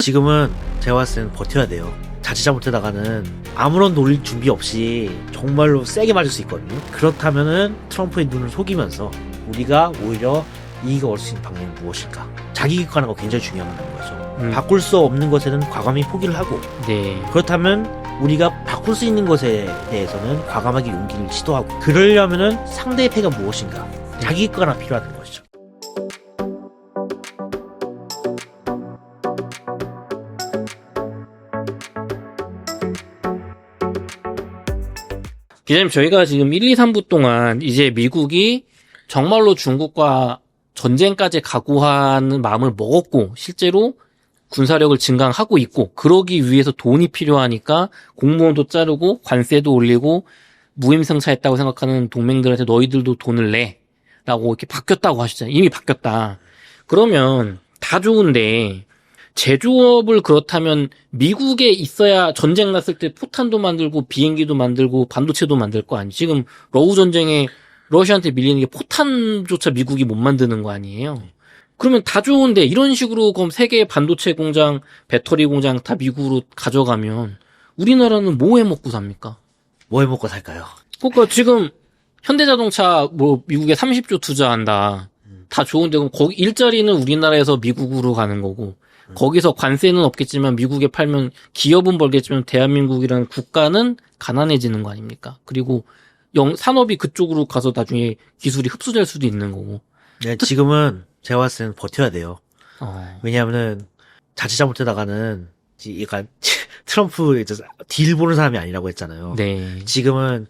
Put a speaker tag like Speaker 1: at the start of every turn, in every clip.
Speaker 1: 지금은 제가 봤을 때는 버텨야 돼요. 자칫 잘못하다가는 아무런 놀릴 준비 없이 정말로 세게 맞을 수 있거든요. 그렇다면은 트럼프의 눈을 속이면서 우리가 오히려 이익을 얻을 수 있는 방법이 무엇일까? 자기 객관화가 굉장히 중요한 거죠. 바꿀 수 없는 것에는 과감히 포기를 하고,
Speaker 2: 네.
Speaker 1: 그렇다면 우리가 바꿀 수 있는 것에 대해서는 과감하게 용기를 시도하고, 그러려면은 상대의 패가 무엇인가? 자기 객관화가 필요한 것이죠.
Speaker 2: 기자님, 저희가 지금 1, 2, 3부 동안 이제 미국이 정말로 중국과 전쟁까지 각오하는 마음을 먹었고, 실제로 군사력을 증강하고 있고, 그러기 위해서 돈이 필요하니까 공무원도 자르고 관세도 올리고 무임승차했다고 생각하는 동맹들한테 너희들도 돈을 내 라고 이렇게 바뀌었다고 하시잖아요. 이미 바뀌었다. 그러면 다 좋은데 제조업을 그렇다면 미국에 있어야 전쟁 났을 때 포탄도 만들고 비행기도 만들고 반도체도 만들 거 아니에요. 지금 러우 전쟁에 러시아한테 밀리는 게 포탄조차 미국이 못 만드는 거 아니에요. 그러면 다 좋은데 이런 식으로 그럼 세계의 반도체 공장, 배터리 공장 다 미국으로 가져가면 우리나라는 뭐 해먹고 삽니까?
Speaker 1: 뭐 해먹고 살까요?
Speaker 2: 그러니까 지금 현대자동차 뭐 미국에 30조 투자한다. 다 좋은데 그럼 거기 일자리는 우리나라에서 미국으로 가는 거고 거기서 관세는 없겠지만 미국에 팔면 기업은 벌겠지만 대한민국이라는 국가는 가난해지는 거 아닙니까? 그리고 산업이 그쪽으로 가서 나중에 기술이 흡수될 수도 있는 거고.
Speaker 1: 네, 지금은 제가 봤을 때는 버텨야 돼요. 왜냐하면은 자칫 잘못하다가는 약간 트럼프 딜 보는 사람이 아니라고 했잖아요.
Speaker 2: 네.
Speaker 1: 지금은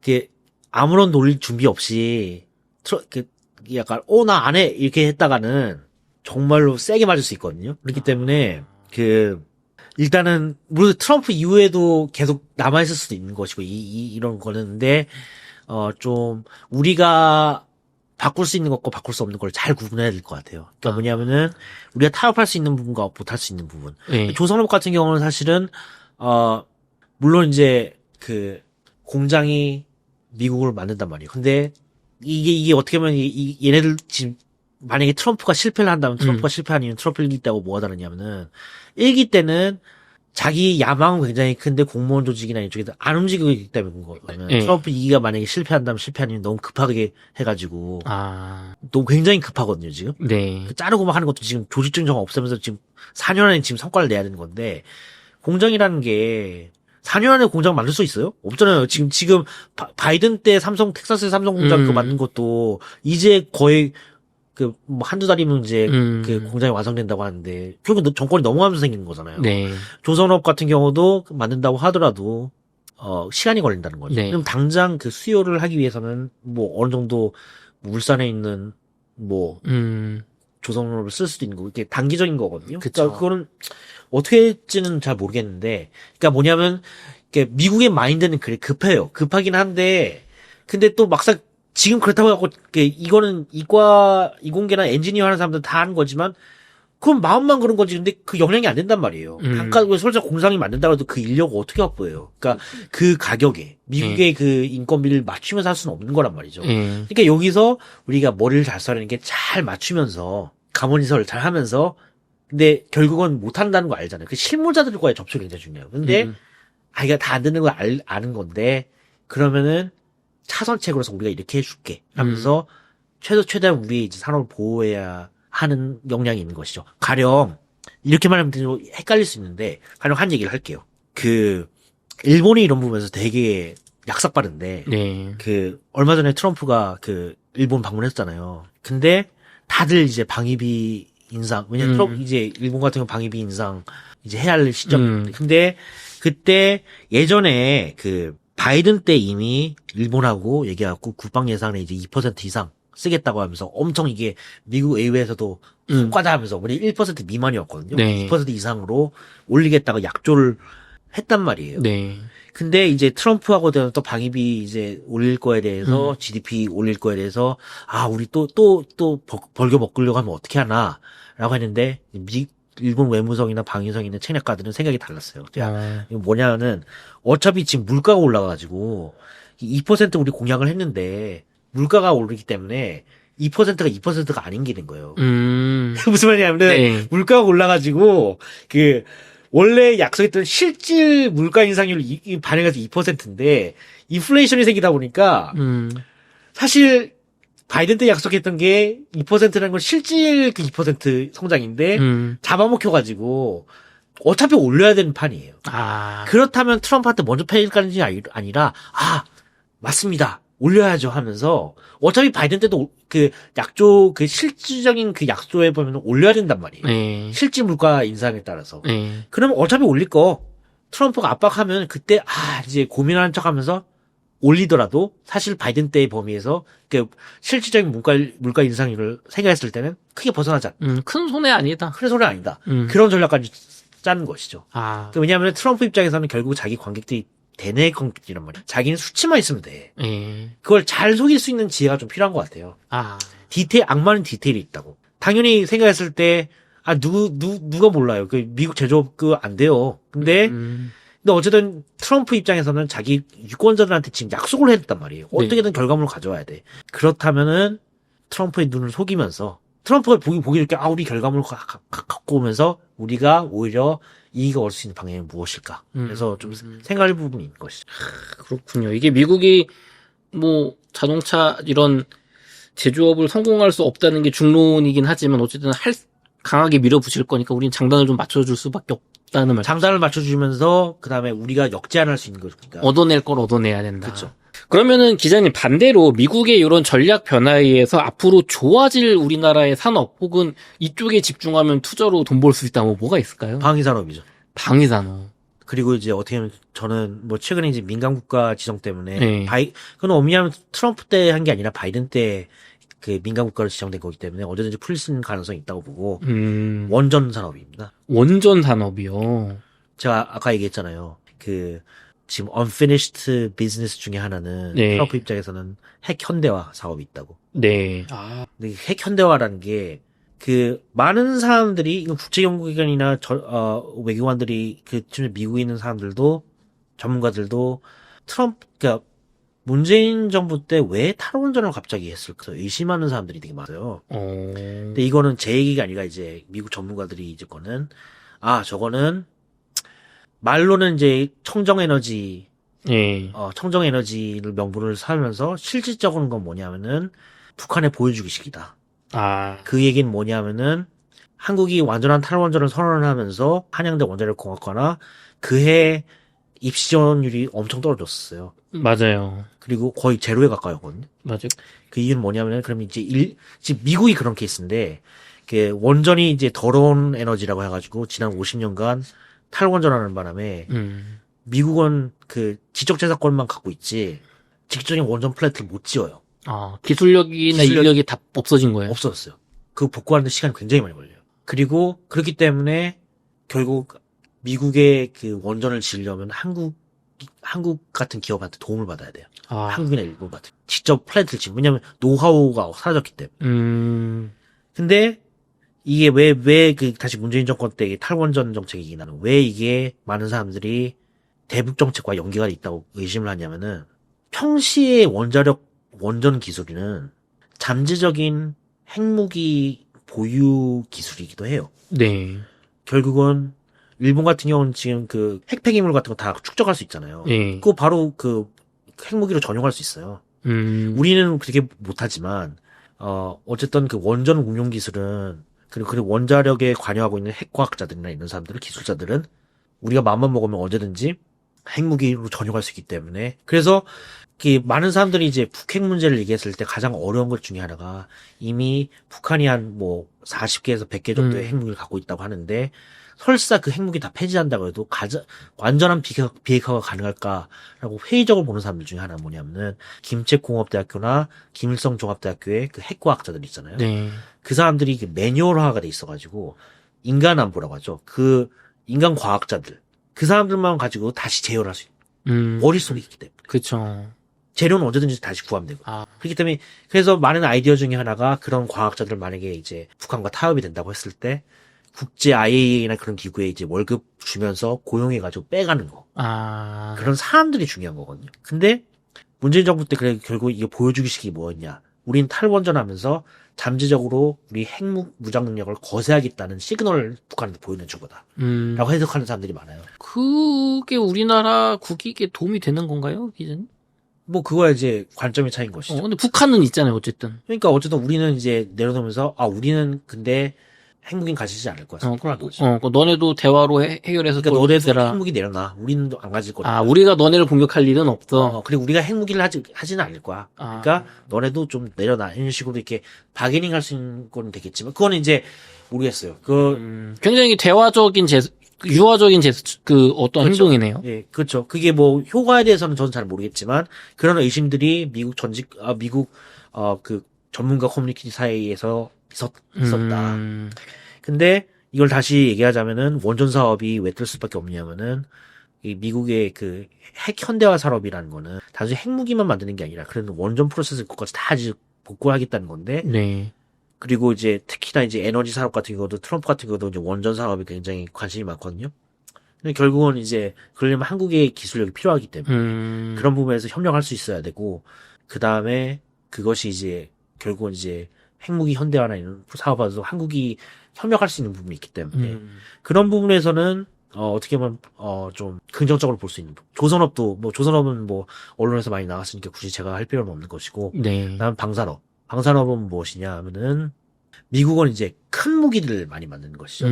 Speaker 1: 이게 아무런 놀릴 준비 없이 약간 나 안 해 이렇게 했다가는 정말로 세게 맞을 수 있거든요. 그렇기 때문에 일단은 물론 트럼프 이후에도 계속 남아 있을 수도 있는 것이고 이런 거는 근데 좀 우리가 바꿀 수 있는 것과 바꿀 수 없는 걸 잘 구분해야 될 것 같아요. 그러니까 뭐냐면은 우리가 타협할 수 있는 부분과 못할 수 있는 부분.
Speaker 2: 네.
Speaker 1: 조선업 같은 경우는 사실은 물론 이제 공장이 미국을 만든단 말이에요. 근데 이게 어떻게 보면 얘네들 지금 만약에 트럼프가 실패를 한다면 트럼프가 실패한 이유는 트럼프를 이기다고 뭐가 다르냐면은 1기 때는 자기 야망은 굉장히 큰데 공무원 조직이나 이쪽에서 안 움직이고 있기 때문인 거거든요.
Speaker 2: 네.
Speaker 1: 트럼프 2기가 만약에 실패한다면 실패한 이유는 너무 급하게 해가지고 너무 굉장히 급하거든요 지금.
Speaker 2: 네.
Speaker 1: 자르고 막 하는 것도 지금 조직적인 정화 없애면서 지금 4년 안에 지금 성과를 내야 되는 건데 공장이라는 게 4년 안에 공장 만들 수 있어요? 없잖아요. 지금 바이든 때 텍사스 삼성 공장 그거 만든 것도 이제 거의 뭐 한두 달이면 이제 공장이 완성된다고 하는데 결국 정권이 넘어가면서 생기는 거잖아요.
Speaker 2: 네.
Speaker 1: 조선업 같은 경우도 만든다고 하더라도 시간이 걸린다는 거죠.
Speaker 2: 네.
Speaker 1: 그럼 당장 수요를 하기 위해서는 뭐 어느 정도 울산에 있는 뭐 조선업을 쓸 수도 있는 거고 이게 단기적인 거거든요. 그러니까 그거는 어떻게 할지는 잘 모르겠는데, 그러니까 뭐냐면 미국의 마인드는 그래 급해요. 급하긴 한데, 근데 또 막상 지금 그렇다고 해갖고 이거는 이공계나 엔지니어 하는 사람들 다 하는 거지만, 그럼 마음만 그런 거지. 근데 그 영향이 안 된단 말이에요. 단가 설사 공장이 만든다고 해도 그 인력을 어떻게 확보해요? 그러니까 그 가격에 미국의 그 인건비를 맞추면서 할 수는 없는 거란 말이죠. 그러니까 여기서 우리가 머리를 잘 써야 하는 게 잘 맞추면서 가문이설을 잘 하면서. 근데 결국은 못 한다는 거 알잖아요. 그 실무자들과의 접촉이 굉장히 중요해요. 근데 이게 다 안 되는 걸 아는 건데 그러면은 차선책으로서 우리가 이렇게 해줄게 하면서 최대한 우리의 이제 산업을 보호해야 하는 역량이 있는 것이죠. 가령 이렇게 말하면 헷갈릴 수 있는데 가령 한 얘기를 할게요. 일본이 이런 부분에서 되게 약삭빠른데
Speaker 2: 네.
Speaker 1: 얼마 전에 트럼프가 일본 방문했잖아요. 근데 다들 이제 방위비 인상. 왜냐면 이제 일본 같은 경우 방위비 인상 이제 해야 할 시점. 근데 그때 예전에 바이든 때 이미 일본하고 얘기하고 국방 예산에 이제 2% 이상 쓰겠다고 하면서 엄청 이게 미국 의회에서도 효과다 하면서 우리 1% 미만이었거든요.
Speaker 2: 네.
Speaker 1: 2% 이상으로 올리겠다고 약조를 했단 말이에요.
Speaker 2: 네.
Speaker 1: 근데 이제 트럼프하고 또 방위비 이제 올릴 거에 대해서 GDP 올릴 거에 대해서 우리 또 벌겨 먹으려고 하면 어떻게 하나 라고 했는데 일본 외무성이나 방위성이 있는 체력가들은 생각이 달랐어요. 이거 뭐냐면은 어차피 지금 물가가 올라가가지고 2% 우리 공약을 했는데 물가가 오르기 때문에 2%가 2%가 아닌 게 된 거예요. 무슨 말이냐면은
Speaker 2: 네.
Speaker 1: 물가가 올라가지고 원래 약속했던 실질 물가 인상률이 반영해서 2%인데 인플레이션이 생기다 보니까 사실 바이든 때 약속했던 게 2%라는 건 실질 그 2% 성장인데 잡아먹혀가지고 어차피 올려야 되는 판이에요. 그렇다면 트럼프한테 먼저 패일까지 아니라 맞습니다. 올려야죠 하면서 어차피 바이든 때도 실질적인 그 약조에 보면 올려야 된단 말이에요.
Speaker 2: 네.
Speaker 1: 실질 물가 인상에 따라서.
Speaker 2: 네.
Speaker 1: 그러면 어차피 올릴 거 트럼프가 압박하면 그때 이제 고민하는 척하면서 올리더라도 사실 바이든 때의 범위에서 그 실질적인 물가 인상률을 생각했을 때는 크게 벗어나지 않다.
Speaker 2: 큰 손해 아니다.
Speaker 1: 큰 손해 아니다. 그런 전략까지 짜는 것이죠. 왜냐하면 트럼프 입장에서는 결국 자기 관객들이 대내 관객이란 말이야. 자기는 수치만 있으면 돼. 그걸 잘 속일 수 있는 지혜가 좀 필요한 것 같아요. 악마는 디테일이 있다고. 당연히 생각했을 때, 누가 몰라요. 미국 제조업 안 돼요. 근데 어쨌든 트럼프 입장에서는 자기 유권자들한테 지금 약속을 해줬단 말이에요. 어떻게든 결과물을 가져와야 돼. 그렇다면은 트럼프의 눈을 속이면서 트럼프가 보기 좋게 우리 결과물을 갖고 오면서 우리가 오히려 이익을 얻을 수 있는 방향이 무엇일까? 그래서 좀 생각할 부분이 있는 것이죠.
Speaker 2: 그렇군요. 이게 미국이 자동차 이런 제조업을 성공할 수 없다는 게 중론이긴 하지만 어쨌든 강하게 밀어붙일 거니까 우리는 장단을 좀 맞춰줄 수밖에 없다는 말.
Speaker 1: 장단을 맞춰주면서 그다음에 우리가 역제한할 수 있는 거니까.
Speaker 2: 얻어낼 걸 얻어내야 된다.
Speaker 1: 그렇죠.
Speaker 2: 그러면은 기자님 반대로 미국의 이런 전략 변화에 의해서 앞으로 좋아질 우리나라의 산업 혹은 이쪽에 집중하면 투자로 돈 벌 수 있다 뭐가 있을까요?
Speaker 1: 방위산업이죠.
Speaker 2: 방위산업.
Speaker 1: 그리고 이제 어떻게 보면 저는 최근에 이제 민간 국가 지정 때문에 그건 왜냐하면 트럼프 때 한 게 아니라 바이든 때 그 민간 국가로 지정된 거기 때문에 언제든지 풀릴 수 있는 가능성이 있다고 보고 원전 산업입니다.
Speaker 2: 원전 산업이요.
Speaker 1: 제가 아까 얘기했잖아요. 지금 unfinished business 중에 하나는 트럼프 입장에서는 핵 현대화 사업이 있다고.
Speaker 2: 네.
Speaker 1: 근데 핵 현대화라는 게 많은 사람들이 이거 국제연구기관이나 외교관들이 미국에 있는 사람들도 전문가들도 그러니까 문재인 정부 때 왜 탈원전을 갑자기 했을까 의심하는 사람들이 되게 많아요. 근데 이거는 제 얘기가 아니라 이제 미국 전문가들이 이제 저거는 말로는 이제 청정에너지를 명분을 삼으면서 실질적인 건 뭐냐면은 북한에 보여주기식이다. 그 얘기는 뭐냐면은 한국이 완전한 탈원전을 선언하면서 한양대 원자력 공학과나 그해 입시 지원율이 엄청 떨어졌었어요.
Speaker 2: 맞아요.
Speaker 1: 그리고 거의 제로에 가까웠거든요.
Speaker 2: 맞아요.
Speaker 1: 그 이유는 뭐냐면은 그럼 지금 미국이 그런 케이스인데 원전이 이제 더러운 에너지라고 해가지고 지난 50년간 탈원전하는 바람에 미국은 지적재산권만 갖고 있지 직접적인 원전 플랜트를 못 지어요.
Speaker 2: 기술력이나 인력이 다 없어진 거예요?
Speaker 1: 없어졌어요. 복구하는데 시간이 굉장히 많이 걸려요. 그리고 그렇기 때문에 결국 미국의 원전을 지으려면 한국 같은 기업한테 도움을 받아야 돼요. 한국이나 일본 같은 직접 플랜트를 지으면 왜냐면 노하우가 사라졌기 때문에. 근데 이게 왜 다시 문재인 정권 때 탈원전 정책이 나는 왜 이게 많은 사람들이 대북 정책과 연계가 있다고 의심을 하냐면은 평시에 원전 기술은 잠재적인 핵무기 보유 기술이기도 해요.
Speaker 2: 네.
Speaker 1: 결국은 일본 같은 경우는 지금 핵폐기물 같은 거 다 축적할 수 있잖아요. 그거 바로 핵무기로 전용할 수 있어요. 우리는 그렇게 못하지만 어쨌든 원전 운용 기술은 그리고 원자력에 관여하고 있는 핵과학자들이나 이런 사람들은 기술자들은 우리가 마음만 먹으면 언제든지 핵무기로 전용할 수 있기 때문에 그래서 많은 사람들이 이제 북핵 문제를 얘기했을 때 가장 어려운 것 중에 하나가 이미 북한이 한 40개에서 100개 정도의 핵무기를 갖고 있다고 하는데 설사 그 핵무기 다 폐지한다고 해도 완전한 비핵화가 가능할까라고 회의적으로 보는 사람들 중에 하나는 뭐냐면은 김책공업대학교나 김일성 종합대학교의 핵과학자들 있잖아요. 그 사람들이 매뉴얼화가 돼 있어가지고 인간안보라고 하죠. 인간 과학자들 그 사람들만 가지고 다시 제어를 할 수 있는 머릿속에 있기 때문에.
Speaker 2: 그렇죠.
Speaker 1: 재료는 언제든지 다시 구하면 되고. 그렇기 때문에 그래서 많은 아이디어 중에 하나가 그런 과학자들 만약에 이제 북한과 타협이 된다고 했을 때 국제 IAEA나 그런 기구에 이제 월급 주면서 고용해가지고 빼가는 거. 그런 사람들이 중요한 거거든요. 근데 문재인 정부 때 결국 이게 보여주기식이 뭐였냐. 우린 탈원전하면서 잠재적으로 우리 핵무 무장 능력을 거세하겠다는 시그널을 북한한테 보여준 거다. 라고 해석하는 사람들이 많아요.
Speaker 2: 그게 우리나라 국익에 도움이 되는 건가요, 기자님?
Speaker 1: 뭐 그거야 이제 관점의 차이인 것이죠.
Speaker 2: 근데 북한은 있잖아요, 어쨌든.
Speaker 1: 그러니까 어쨌든 우리는 이제 내려놓으면서 우리는 근데 핵무기는 가지지 않을 거야.
Speaker 2: 너네도 대화로 해결해서
Speaker 1: 그러니까 너네도 핵무기 내려놔. 우리는 안 가질 거야.
Speaker 2: 우리가 너네를 공격할 일은 없어.
Speaker 1: 그리고 우리가 핵무기를 하지는 않을 거야. 그러니까 너네도 좀 내려놔. 이런 식으로 이렇게 바게닝 할 수 있는 건 되겠지만 그거는 이제 모르겠어요.
Speaker 2: 굉장히 대화적인 유화적인 어떤
Speaker 1: 그렇죠.
Speaker 2: 행동이네요.
Speaker 1: 예, 그렇죠. 그게 뭐 효과에 대해서는 저는 잘 모르겠지만 그런 의심들이 미국 그 전문가 커뮤니티 사이에서 있었다. 근데 이걸 다시 얘기하자면은 원전 사업이 왜 뜰 수밖에 없냐면은 이 미국의 그 핵 현대화 산업이라는 거는 단순히 핵무기만 만드는 게 아니라 그런 원전 프로세스 그것까지 다 복구하겠다는 건데.
Speaker 2: 네.
Speaker 1: 그리고 이제 특히나 이제 에너지 산업 같은 경우도 트럼프 같은 경우도 이제 원전 산업에 굉장히 관심이 많거든요. 근데 결국은 이제 그러려면 한국의 기술력이 필요하기 때문에 그런 부분에서 협력할 수 있어야 되고 그 다음에 그것이 이제 결국은 이제 핵무기 현대화나 이런 사업에서 한국이 협력할 수 있는 부분이 있기 때문에 그런 부분에서는 어떻게 보면 좀 긍정적으로 볼 수 있는 부분. 조선업은 뭐 언론에서 많이 나왔으니까 굳이 제가 할 필요는 없는 것이고
Speaker 2: 네.
Speaker 1: 그다음 방산업은 무엇이냐 하면은 미국은 이제 큰 무기들을 많이 만드는 것이죠.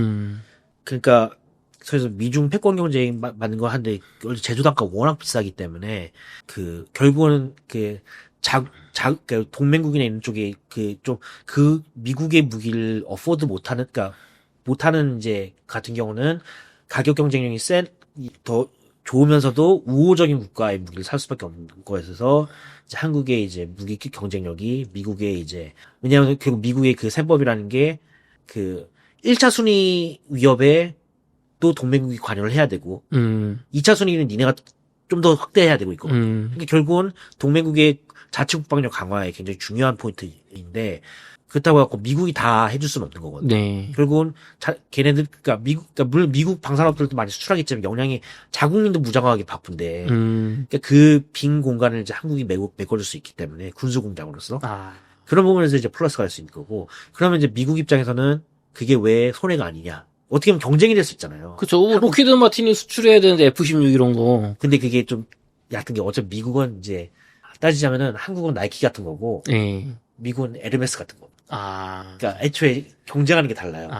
Speaker 1: 그러니까 그래서 미중 패권 경쟁 맞는 거 한데 제조 단가 워낙 비싸기 때문에 그 결국은 동맹국이나 이런 쪽에 그 미국의 무기를 어포드 못하는 그러니까 못하는 이제 같은 경우는 가격 경쟁력이 더 좋으면서도 우호적인 국가의 무기를 살 수밖에 없는 거여서 이제 한국의 이제 무기 경쟁력이 미국의 이제 왜냐하면 결국 미국의 그 셈법이라는 게 그 1차 순위 위협에 또 동맹국이 관여를 해야 되고 2차 순위는 니네가 좀 더 확대해야 되고 있고 그러니까 결국은 동맹국의 자체 국방력 강화에 굉장히 중요한 포인트인데 그렇다고 해갖고 미국이 다 해줄 수는 없는 거거든요.
Speaker 2: 네.
Speaker 1: 결국은 걔네들 물론 미국 방산업들도 많이 수출하겠지만 영향이 자국민도 무장하기 바쁜데 그러니까 그 빈 공간을 이제 한국이 메꿔줄 수 있기 때문에 군수 공장으로서 그런 부분에서 이제 플러스가 될 수 있는 거고 그러면 이제 미국 입장에서는 그게 왜 손해가 아니냐? 어떻게 보면 경쟁이 될 수 있잖아요.
Speaker 2: 그렇죠. 로키드 마틴이 수출해야 되는데 F-16 이런 거.
Speaker 1: 근데 그게 좀 얕은 게 어차피 미국은 이제 따지자면은 한국은 나이키 같은 거고 미국은 에르메스 같은 거. 그러니까 애초에 경쟁하는 게 달라요.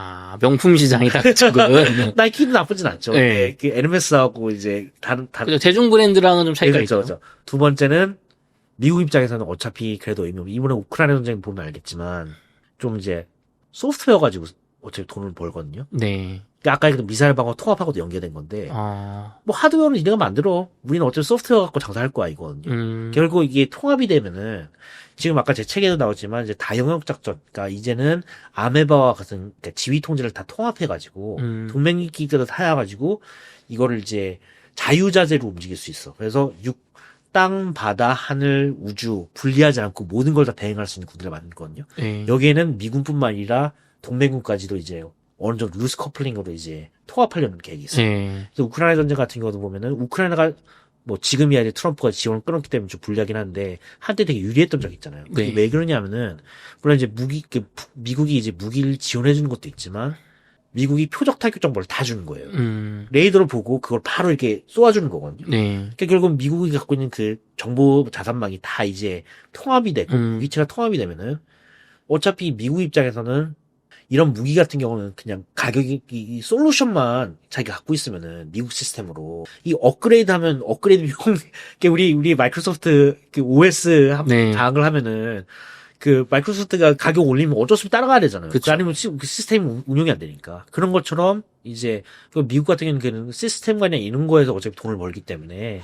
Speaker 2: 명품 시장이다 그쪽은.
Speaker 1: 나이키도 나쁘진 않죠. 네. 그 에르메스하고 이제 다른
Speaker 2: 그렇죠. 대중 브랜드랑은 좀 차이가 있죠.
Speaker 1: 그렇죠. 두 번째는 미국 입장에서는 어차피 그래도 이번에 우크라이나 전쟁 보면 알겠지만 좀 이제 소프트웨어 가지고 어차피 돈을 벌거든요.
Speaker 2: 네.
Speaker 1: 그러니까 아까 얘기했던 미사일 방어 통합하고도 연계된 건데 뭐 하드웨어는 니네가 만들어. 우리는 어차피 소프트웨어 갖고 장사할 거야 이거거든요. 결국 이게 통합이 되면은 지금 아까 제 책에도 나왔지만 이제 다영역 작전, 그러니까 이제는 아메바와 같은 그러니까 지휘 통제를 다 통합해가지고 동맹기들을 타야가지고 이거를 이제 자유자재로 움직일 수 있어. 그래서 땅, 바다, 하늘, 우주 분리하지 않고 모든 걸 다 대행할 수 있는 군대를 만들거든요. 여기에는 미군뿐만 아니라 동맹군까지도 이제 어느 정도 루스 커플링으로 이제 통합하려는 계획이 있어요. 그래서 우크라이나 전쟁 같은 경우도 보면은 우크라이나가 뭐 지금이야 이제 트럼프가 지원을 끊었기 때문에 좀 불리하긴 한데 한때 되게 유리했던 적이 있잖아요. 그게 왜 그러냐면은 물론 이제 미국이 이제 무기를 지원해 주는 것도 있지만 미국이 표적 타격 정보를 다 주는 거예요. 레이더를 보고 그걸 바로 이렇게 쏘아주는 거거든요. 그러니까 결국 미국이 갖고 있는 그 정보 자산망이 다 이제 통합이 되고 위치가 통합이 되면은 어차피 미국 입장에서는 이런 무기 같은 경우는 그냥 가격이 이 솔루션만 자기가 갖고 있으면은 미국 시스템으로 이 업그레이드하면 업그레이드 비용 우리 마이크로소프트 그 OS 장악을 하면은 그 마이크로소프트가 가격 올리면 어쩔 수 없이 따라가야 되잖아요. 그 아니면 그 시스템 운용이 안 되니까 그런 것처럼 이제 그 미국 같은 경우는 그 시스템 관련 이런 거에서 어차피 돈을 벌기 때문에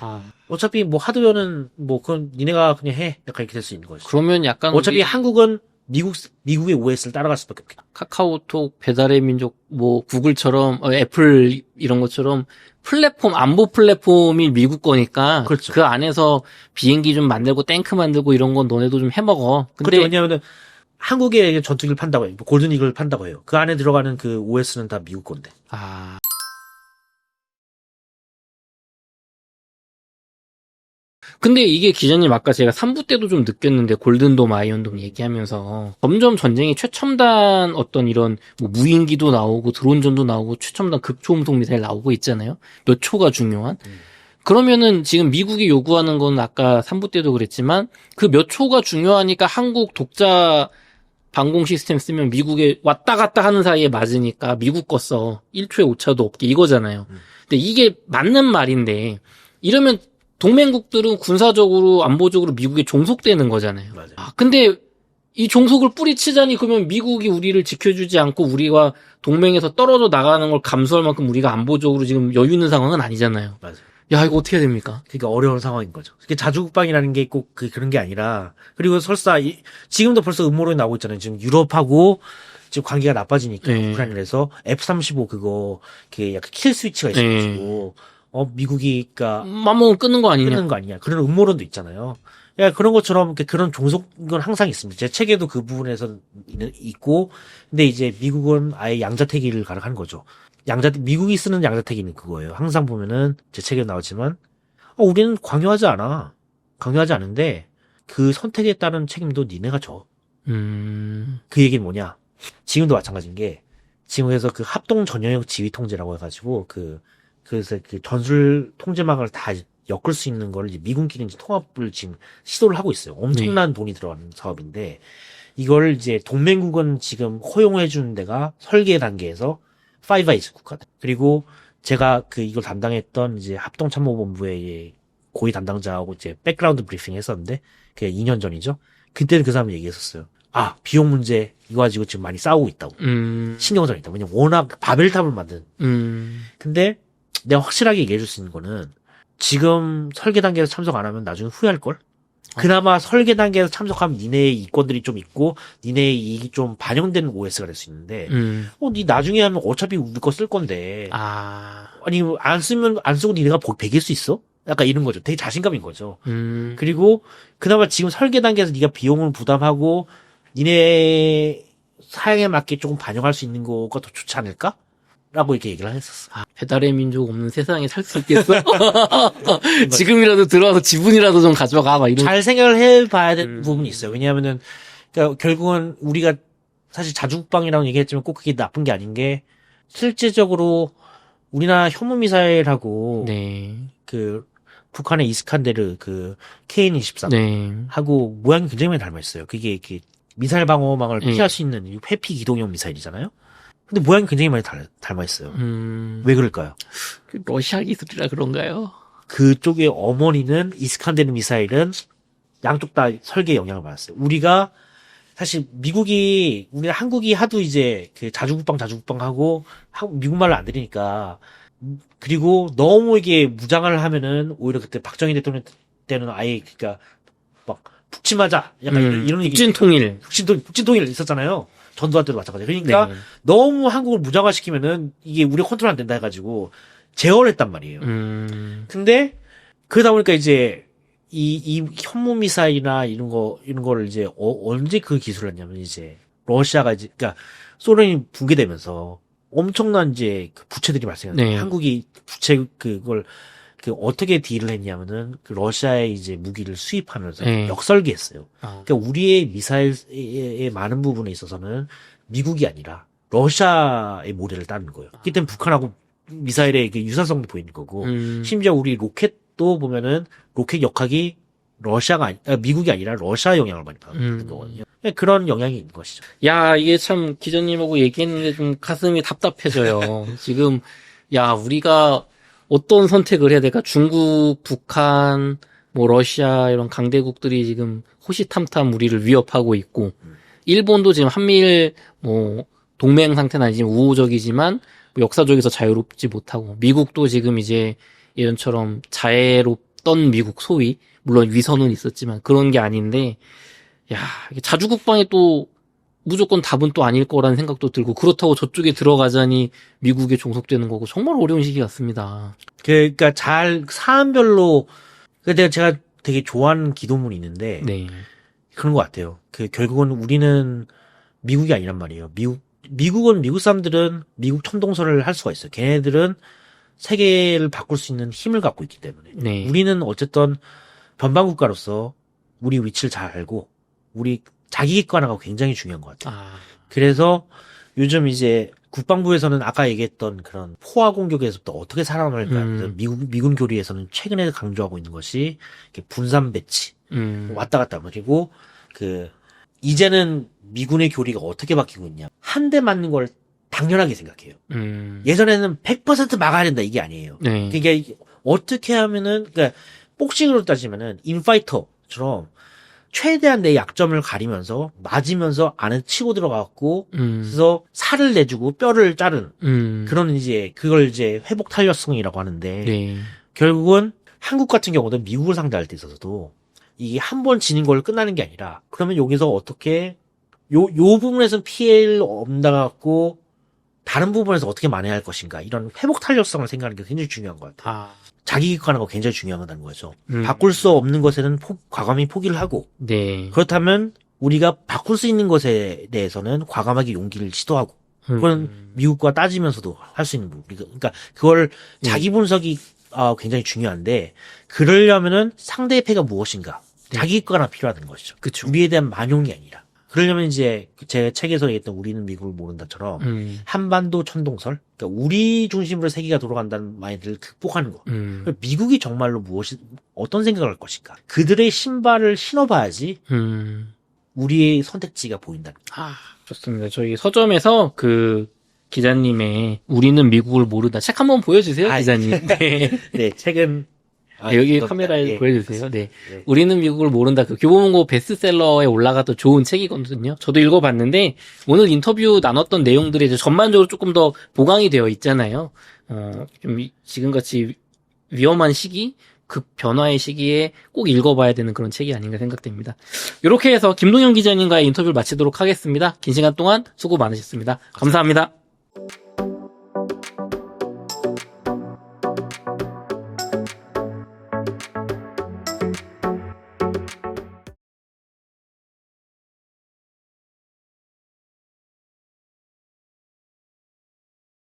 Speaker 1: 어차피 뭐 하드웨어는 뭐 그건 니네가 그냥 해 약간 이렇게 될 수 있는 거죠.
Speaker 2: 그러면 약간
Speaker 1: 어차피 한국은 미국의 OS를 따라갈 수밖에 없겠다.
Speaker 2: 카카오톡, 배달의 민족, 뭐 구글처럼 애플 이런 것처럼 플랫폼 안보 플랫폼이 미국 거니까
Speaker 1: 그렇죠.
Speaker 2: 그 안에서 비행기 좀 만들고 탱크 만들고 이런 건 너네도 좀 해먹어.
Speaker 1: 근데 왜냐하면은 한국의 전투기를 판다고 해요. 골든 이글을 판다고 해요. 그 안에 들어가는 그 OS는 다 미국 건데.
Speaker 2: 근데 이게 기자님 아까 제가 3부 때도 좀 느꼈는데 골든돔, 아이언돔 얘기하면서 점점 전쟁이 최첨단 어떤 이런 뭐 무인기도 나오고 드론전도 나오고 최첨단 극초음속 미사일 나오고 있잖아요. 몇 초가 중요한. 그러면은 지금 미국이 요구하는 건 아까 3부 때도 그랬지만 그 몇 초가 중요하니까 한국 독자 방공 시스템 쓰면 미국에 왔다 갔다 하는 사이에 맞으니까 미국 거 써. 1초에 오차도 없게 이거잖아요. 근데 이게 맞는 말인데 이러면 동맹국들은 군사적으로 안보적으로 미국에 종속되는 거잖아요.
Speaker 1: 맞아요.
Speaker 2: 근데 이 종속을 뿌리치자니 그러면 미국이 우리를 지켜주지 않고 우리가 동맹에서 떨어져 나가는 걸 감수할 만큼 우리가 안보적으로 지금 여유 있는 상황은 아니잖아요.
Speaker 1: 맞아요.
Speaker 2: 야, 이거 어떻게 해야 됩니까?
Speaker 1: 그러니까 어려운 상황인 거죠. 그게 자주국방이라는 게 꼭 그런 게 아니라, 그리고 설사 지금도 벌써 음모론이 나오고 있잖아요. 지금 유럽하고 지금 관계가 나빠지니까 우크라이나에서 F-35 그거 약간 킬 스위치가 있어가지고 미국이 그러니까
Speaker 2: 맘먹으면 끊는 거 아니냐?
Speaker 1: 끊는 거 아니냐? 그런 음모론도 있잖아요. 야, 그런 것처럼 그런 종속은 항상 있습니다. 제 책에도 그 부분에서 있고, 근데 이제 미국은 아예 양자택일을 가능한 거죠. 미국이 쓰는 양자택일은 그거예요. 항상 보면은 제 책에 나오지만, 우리는 강요하지 않아. 강요하지 않은데 그 선택에 따른 책임도 니네가 져. 그 얘기는 뭐냐? 지금도 마찬가지인 게 지금에서 그 합동 전역역 지휘 통제라고 해가지고 그래서 그 전술 통제망을 다 엮을 수 있는 걸 이제 미군끼리 이제 통합을 지금 시도를 하고 있어요. 엄청난 돈이 들어가는 사업인데 이걸 이제 동맹국은 지금 허용해 주는 데가 설계 단계에서 파이브 아이즈 국가다. 그리고 제가 이걸 담당했던 이제 합동참모본부의 고위 담당자하고 이제 백그라운드 브리핑 했었는데 그게 2년 전이죠. 그때는 그 사람이 얘기했었어요. 비용 문제 이거 가지고 지금 많이 싸우고 있다고. 신경전이 있다. 왜냐면 워낙 바벨탑을 만든. 근데 내가 확실하게 얘기해 줄 수 있는 거는 지금 설계 단계에서 참석 안 하면 나중에 후회할걸? 그나마 설계 단계에서 참석하면 니네의 이권들이 좀 있고 니네의 이익이 좀 반영되는 OS가 될 수 있는데 니 나중에 하면 어차피 우리 거 쓸 건데 아니 안 쓰고 니네가 배길 수 있어? 약간 이런 거죠. 되게 자신감인 거죠. 그리고 그나마 지금 설계 단계에서 네가 비용을 부담하고 니네 사양에 맞게 조금 반영할 수 있는 거가 더 좋지 않을까? 라고 이렇게 얘기를 했었어.
Speaker 2: 배달의 민족 없는 세상에 살 수 있겠어? 지금이라도 들어와서 지분이라도 좀 가져가, 막 이런.
Speaker 1: 잘 생각을 해봐야 되는 부분이 있어요. 왜냐하면은, 그러니까 결국은 우리가 사실 자주국방이라고 얘기했지만 꼭 그게 나쁜 게 아닌 게, 실제적으로 우리나라 현무미사일하고, 북한의 이스칸데르, KN-23 하고 모양이 굉장히 많이 닮아있어요. 그게 이렇게 미사일 방어망을 피할 수 있는 회피 기동용 미사일이잖아요? 근데 모양이 굉장히 많이 닮아있어요. 왜 그럴까요?
Speaker 2: 러시아 기술이라 그런가요?
Speaker 1: 그쪽의 어머니는 이스칸데르 미사일은 양쪽 다 설계에 영향을 받았어요. 우리가 사실 우리 한국이 하도 이제 자주국방 하고 미국말을 안 들으니까 그리고 너무 이게 무장을 하면은 오히려 그때 박정희 대통령 때는 아예 그러니까 막 북침하자 약간 이런 얘기 북진통일 있었잖아요. 전두환 때도 마찬가지로. 그러니까 너무 한국을 무장화시키면은 이게 우리가 컨트롤 안 된다 해가지고 제어를 했단 말이에요. 근데 그러다 보니까 이제 이 현무미사일이나 이런 거를 이제 언제 그 기술을 했냐면 이제 러시아가 이제 그러니까 소련이 붕괴되면서 엄청난 이제 부채들이 발생했는데 한국이 부채 그걸 어떻게 딜을 했냐면은 러시아의 이제 무기를 수입하면서 역설계했어요. 그러니까 우리의 미사일의 많은 부분에 있어서는 미국이 아니라 러시아의 모델을 따르는 거예요. 그렇기 때문에 북한하고 미사일의 유사성도 보이는 거고 심지어 우리 로켓도 보면은 로켓 역학이 미국이 아니라 러시아 영향을 많이 받는 거거든요. 그런 영향이 있는 것이죠.
Speaker 2: 야, 이게 참 기자님하고 얘기했는데 좀 가슴이 답답해져요. 지금 우리가 어떤 선택을 해야 될까? 중국, 북한, 러시아 이런 강대국들이 지금 호시탐탐 우리를 위협하고 있고, 일본도 지금 한미일 동맹 상태는 아니지만 우호적이지만 역사적에서 자유롭지 못하고, 미국도 지금 이제 예전처럼 자애롭던 미국 소위, 물론 위선은 있었지만 그런 게 아닌데, 자주국방에 또 무조건 답은 또 아닐 거라는 생각도 들고 그렇다고 저쪽에 들어가자니 미국에 종속되는 거고 정말 어려운 시기 같습니다.
Speaker 1: 그러니까 사안별로 제가 되게 좋아하는 기도문이 있는데 그런 것 같아요. 결국은 우리는 미국이 아니란 말이에요. 미국은 미국 사람들은 미국 천동설을 할 수가 있어요. 걔네들은 세계를 바꿀 수 있는 힘을 갖고 있기 때문에 우리는 어쨌든 변방국가로서 우리 위치를 잘 알고 우리 자기 객관화가 굉장히 중요한 것 같아요. 그래서 요즘 이제 국방부에서는 아까 얘기했던 그런 포화 공격에서부터 어떻게 살아남을까. 미군 교리에서는 최근에 강조하고 있는 것이 분산 배치, 왔다 갔다. 그리고 이제는 미군의 교리가 어떻게 바뀌고 있냐. 한 대 맞는 걸 당연하게 생각해요. 예전에는 100% 막아야 된다 이게 아니에요.
Speaker 2: 네.
Speaker 1: 그러니까 어떻게 하면은, 그러니까 복싱으로 따지면은 인파이터처럼 최대한 내 약점을 가리면서 맞으면서 안에 치고 들어가고 그래서 살을 내주고 뼈를 자른 그런 이제 그걸 이제 회복 탄력성이라고 하는데
Speaker 2: 네.
Speaker 1: 결국은 한국 같은 경우도 미국을 상대할 때 있어서도 이게 한 번 지는 걸 끝나는 게 아니라 그러면 여기서 어떻게 요 부분에서는 피해를 없나갖고 다른 부분에서 어떻게 만회할 것인가 이런 회복 탄력성을 생각하는 게 굉장히 중요한 것 같아요. 자기 객관화가 굉장히 중요하다는 거죠. 바꿀 수 없는 것에는 과감히 포기를 하고
Speaker 2: 네.
Speaker 1: 그렇다면 우리가 바꿀 수 있는 것에 대해서는 과감하게 용기를 시도하고 그건 미국과 따지면서도 할 수 있는 부분. 그러니까 그걸 자기 분석이 굉장히 중요한데 그러려면은 상대의 패가 무엇인가 자기 객관화 필요하다는 것이죠.
Speaker 2: 그쵸.
Speaker 1: 우리에 대한 만용이 아니라. 그러려면 이제 제 책에서 얘기했던 우리는 미국을 모른다처럼 한반도 천동설, 그러니까 우리 중심으로 세계가 돌아간다는 마인드를 극복하는 거. 미국이 정말로 어떤 생각을 할 것인가? 그들의 신발을 신어봐야지 우리의 선택지가 보인다.
Speaker 2: 좋습니다. 저희 서점에서 기자님의 우리는 미국을 모르다 책 한번 보여주세요, 기자님. 네.
Speaker 1: 네, 책은
Speaker 2: 여기 카메라에 보여주세요. 네. 우리는 미국을 모른다. 교보문고 베스트셀러에 올라갔던 좋은 책이거든요. 저도 읽어봤는데, 오늘 인터뷰 나눴던 내용들이 이제 전반적으로 조금 더 보강이 되어 있잖아요. 좀 지금같이 위험한 시기, 급 변화의 시기에 꼭 읽어봐야 되는 그런 책이 아닌가 생각됩니다. 이렇게 해서 김동현 기자님과의 인터뷰를 마치도록 하겠습니다. 긴 시간 동안 수고 많으셨습니다. 감사합니다.